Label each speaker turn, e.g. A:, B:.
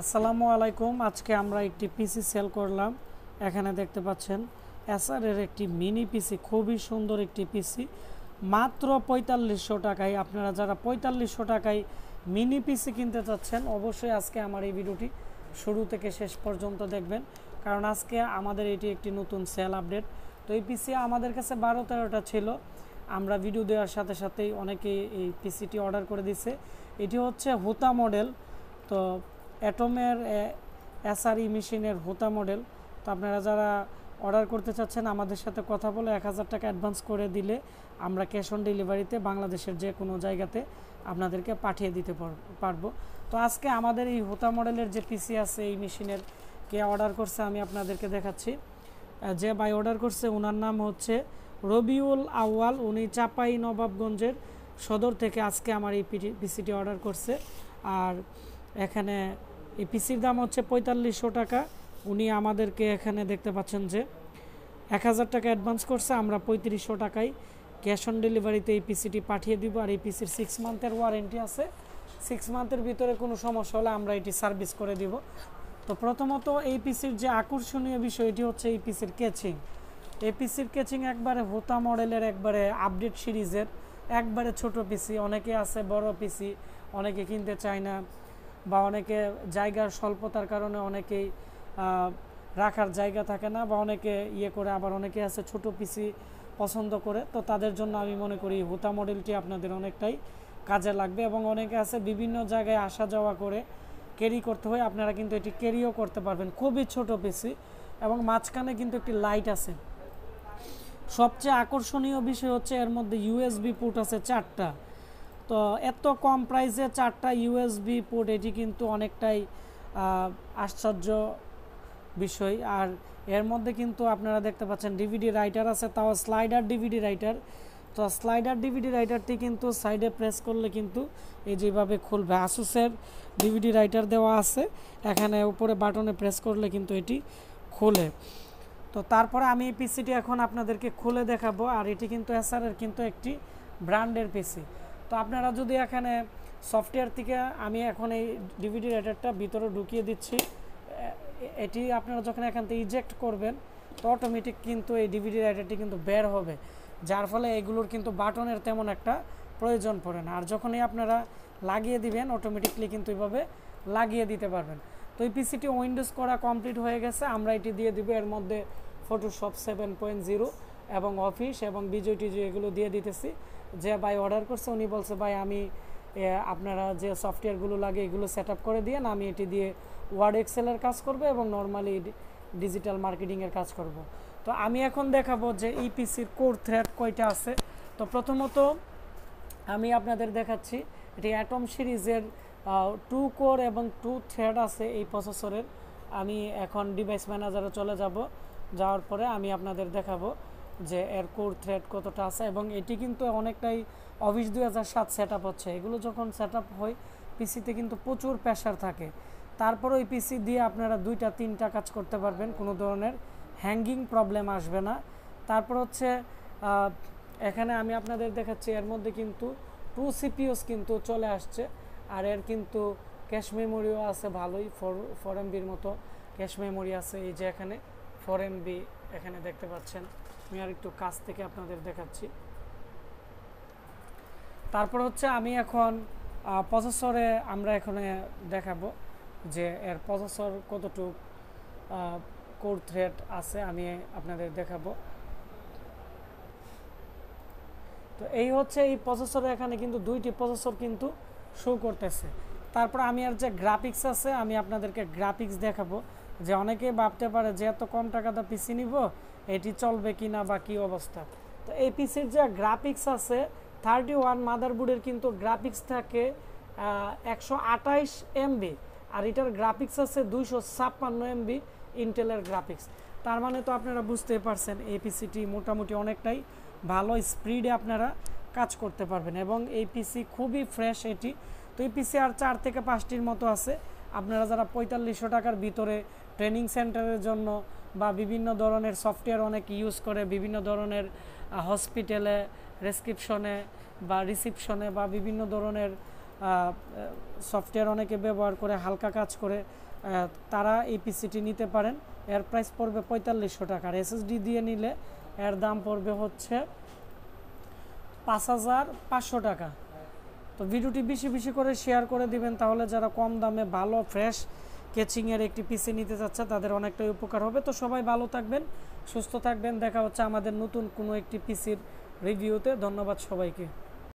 A: আসসালামু আলাইকুম। আজকে আমরা একটি পিসি সেল করলাম। এখানে দেখতে পাচ্ছেন এসারের একটি মিনি পিসি, খুবই সুন্দর একটি পিসি, মাত্র 4500 টাকায়। আপনারা যারা 4500 টাকায় মিনি পিসি কিনতে চাচ্ছেন অবশ্যই আজকে আমার এই ভিডিওটি শুরু থেকে শেষ পর্যন্ত দেখবেন, কারণ আজকে আমাদের এটি একটি নতুন সেল আপডেট। তো এই পিসি আমাদের কাছে 12-13টা ছিল, আমরা ভিডিও দেওয়ার সাথে সাথেই অনেকেই এই পিসিটি অর্ডার করে দিছে। এটি হচ্ছে হোতা মডেল, তো অ্যাটমের এসআরই মেশিনের হোতা মডেল। তো আপনারা যারা অর্ডার করতে চাচ্ছেন আমাদের সাথে কথা বলে 1000 টাকা অ্যাডভান্স করে দিলে আমরা ক্যাশ অন ডেলিভারিতে বাংলাদেশের যে কোনো জায়গাতে আপনাদেরকে পাঠিয়ে দিতে পারবো। তো আজকে আমাদের এই হোতা মডেলের যে পিসি আছে এই মেশিনের কে অর্ডার করছে আমি আপনাদেরকে দেখাচ্ছি। যে ভাই অর্ডার করছে ওনার নাম হচ্ছে রবিউল আউয়াল, উনি চাপাই নবাবগঞ্জের সদর থেকে আজকে আমার এই পিসিটি অর্ডার করছে। আর এখানে এই পিসির দাম হচ্ছে 4500 টাকা। উনি আমাদেরকে এখানে দেখতে পাচ্ছেন যে 1000 টাকা অ্যাডভান্স করছে, আমরা 3500 টাকায় ক্যাশ অন ডেলিভারিতে এই পিসিটি পাঠিয়ে দিব। আর এই পিসির 6 মান্থের ওয়ারেন্টি আছে, 6 মান্থের ভিতরে কোনো সমস্যা হলে আমরা এটি সার্ভিস করে দিব। তো প্রথমত এই পিসির যে আকর্ষণীয় বিষয় এটি হচ্ছে এই পিসির কেচিং। এই পিসির কেচিং একবারে হোতা মডেলের, একবারে আপডেট সিরিজের, একবারে ছোট পিসি। অনেকে আছে বড় পিসি অনেকে কিনতে চায় না, বা অনেকে জায়গার স্বল্পতার কারণে অনেকেই রাখার জায়গা থাকে না, বা অনেকে করে, আবার অনেকে আছে ছোট পিসি পছন্দ করে। তো তাদের জন্য আমি মনে করি হোতা মডেলটি আপনাদের অনেকটাই কাজে লাগবে। এবং অনেকে আছে বিভিন্ন জায়গায় আসা যাওয়া করে ক্যারি করতে হয়, আপনারা কিন্তু এটি ক্যারিও করতে পারবেন। খুবই ছোট পিসি এবং মাঝখানে কিন্তু একটি লাইট আছে। সবচেয়ে আকর্ষণীয় বিষয় হচ্ছে এর মধ্যে ইউএসবি পোর্ট আছে 4টা। তো এত কম প্রাইসে 4টা ইউএসবি পোর্ট, এটি কিন্তু অনেকটাই আশ্চর্য বিষয়। আর এর মধ্যে কিন্তু আপনারা দেখতে পাচ্ছেন ডিভিডি রাইটার আছে, তাও স্লাইডার ডিভিডি রাইটার। তো স্লাইডার ডিভিডি রাইটারটি কিন্তু সাইডে প্রেস করলে কিন্তু এই যেভাবে খুলবে। আসুসের ডিভিডি রাইটার দেওয়া আছে, এখানে উপরে বাটনে প্রেস করলে কিন্তু এটি খোলে। তো তারপরে আমি এই পিসিটি এখন আপনাদেরকে খুলে দেখাবো। আর এটি কিন্তু এসআরের কিন্তু একটি ব্র্যান্ডের পিসি। তো আপনারা যদি এখানে সফটওয়্যার থেকে, আমি এখন এই ডিভিডি রাইটারটা ভিতরে ঢুকিয়ে দিচ্ছি, এটি আপনারা যখন এখান থেকে ইজেক্ট করবেন তো অটোমেটিক কিন্তু এই ডিভিডি রাইটারটি কিন্তু বের হবে, যার ফলে এগুলোর কিন্তু বাটনের তেমন একটা প্রয়োজন পড়ে না। আর যখনই আপনারা লাগিয়ে দিবেন অটোমেটিকলি কিন্তু এইভাবে লাগিয়ে দিতে পারবেন। তো এই পিসিটি উইন্ডোজ করা কমপ্লিট হয়ে গেছে, আমরা এটি দিয়ে দিব। এর মধ্যে ফটোশপ 7.0 এবং অফিস এবং বিজয় টিজয় এগুলো দিয়ে দিতেছি। যে ভাই অর্ডার করছে উনি বলছে ভাই আমি আপনারা যে সফটওয়্যারগুলো লাগে এগুলো সেট আপ করে দিয়ে আমি এটি দিয়ে ওয়ার্ড এক্সেলের কাজ করব এবং নর্মালি ডিজিটাল মার্কেটিংয়ের কাজ করব। তো আমি এখন দেখাবো যে এই পিসির কোর থ্রেড কয়টা আছে। তো প্রথমত আমি আপনাদের দেখাচ্ছি, এটি অ্যাটম সিরিজের 2 কোর এবং 2 থ্রেড আছে এই প্রসেসরের। আমি এখন ডিভাইস ম্যানেজারে চলে যাব, যাওয়ার পরে আমি আপনাদের দেখাবো যে এর কোর থ্রেড কতটা আছে। এবং এটি কিন্তু অনেকটাই অফিস 2007 সেট আপ হচ্ছে। এগুলো যখন সেট আপ হয় পিসিতে কিন্তু প্রচুর প্রেশার থাকে, তারপরে ওই পিসি দিয়ে আপনারা 2-3টা কাজ করতে পারবেন, কোনো ধরনের হ্যাঙ্গিং প্রবলেম আসবে না। তারপর হচ্ছে এখানে আমি আপনাদের দেখাচ্ছি এর মধ্যে কিন্তু 2 সিপিইউস কিন্তু চলে আসছে। আর এর কিন্তু ক্যাশ মেমোরিও আছে ভালোই, 4 এমবির মতো ক্যাশ মেমোরি আছে। এই যে এখানে 4 এমবি এখানে দেখতে পাচ্ছেন। আমি আর একটু কাছ থেকে আপনাদের দেখাচ্ছি। তারপর হচ্ছে আমি এখন প্রসেসরে আমরা এখানে দেখাবো যে এর প্রসেসর কতটুকু কোর থ্রেড আছে, আমি আপনাদের দেখাবো। তো এই হচ্ছে এই প্রসেসরে, এখানে কিন্তু 2টি প্রসেসর কিন্তু শো করতেছে। তারপর আমি আর যে গ্রাফিক্স আছে আমি আপনাদেরকে গ্রাফিক্স দেখাবো, যে অনেকেই ভাবতে পারে যে এত কম টাকাতে পিসি নিব এটি চলবে কি না বা কী অবস্থা। তো এই পিসির যে গ্রাফিক্স আছে 31 মাদারবোর্ডের কিন্তু গ্রাফিক্স থাকে 128 এমবি, আর এটার গ্রাফিক্স আছে 256 এমবি ইন্টেলের গ্রাফিক্স। তার মানে তো আপনারা বুঝতেই পারছেন এই পিসিটি মোটামুটি অনেকটাই ভালো স্পিডে আপনারা কাজ করতে পারবেন। এবং এই পিসি খুবই ফ্রেশ এটি। তো এই পিসি আর 4 থেকে 5টির মতো আছে। আপনারা যারা 4500 টাকার ভিতরে ট্রেনিং সেন্টারের জন্য বা বিভিন্ন ধরনের সফটওয়্যার অনেক ইউজ করে, বিভিন্ন ধরনের হসপিটালে রেসক্রিপশনে বা রিসিপশনে বা বিভিন্ন ধরনের সফটওয়্যার অনেকে ব্যবহার করে, হালকা কাজ করে, তারা এই পিসিটি নিতে পারেন। এর প্রাইস পড়বে 4500 টাকা। আর এসএসডি দিয়ে নিলে এর দাম পড়বে হচ্ছে 5500 টাকা। তো ভিডিওটি বেশি বেশি করে শেয়ার করে দিবেন, তাহলে যারা কম দামে ভালো ফ্রেশ কেচিংয়ের একটি পিসি নিতে চাচ্ছে তাদের অনেকটাই উপকার হবে। তো সবাই ভালো থাকবেন, সুস্থ থাকবেন, দেখা হচ্ছে আমাদের নতুন কোনো একটি পিসির রিভিউতে। ধন্যবাদ সবাইকে।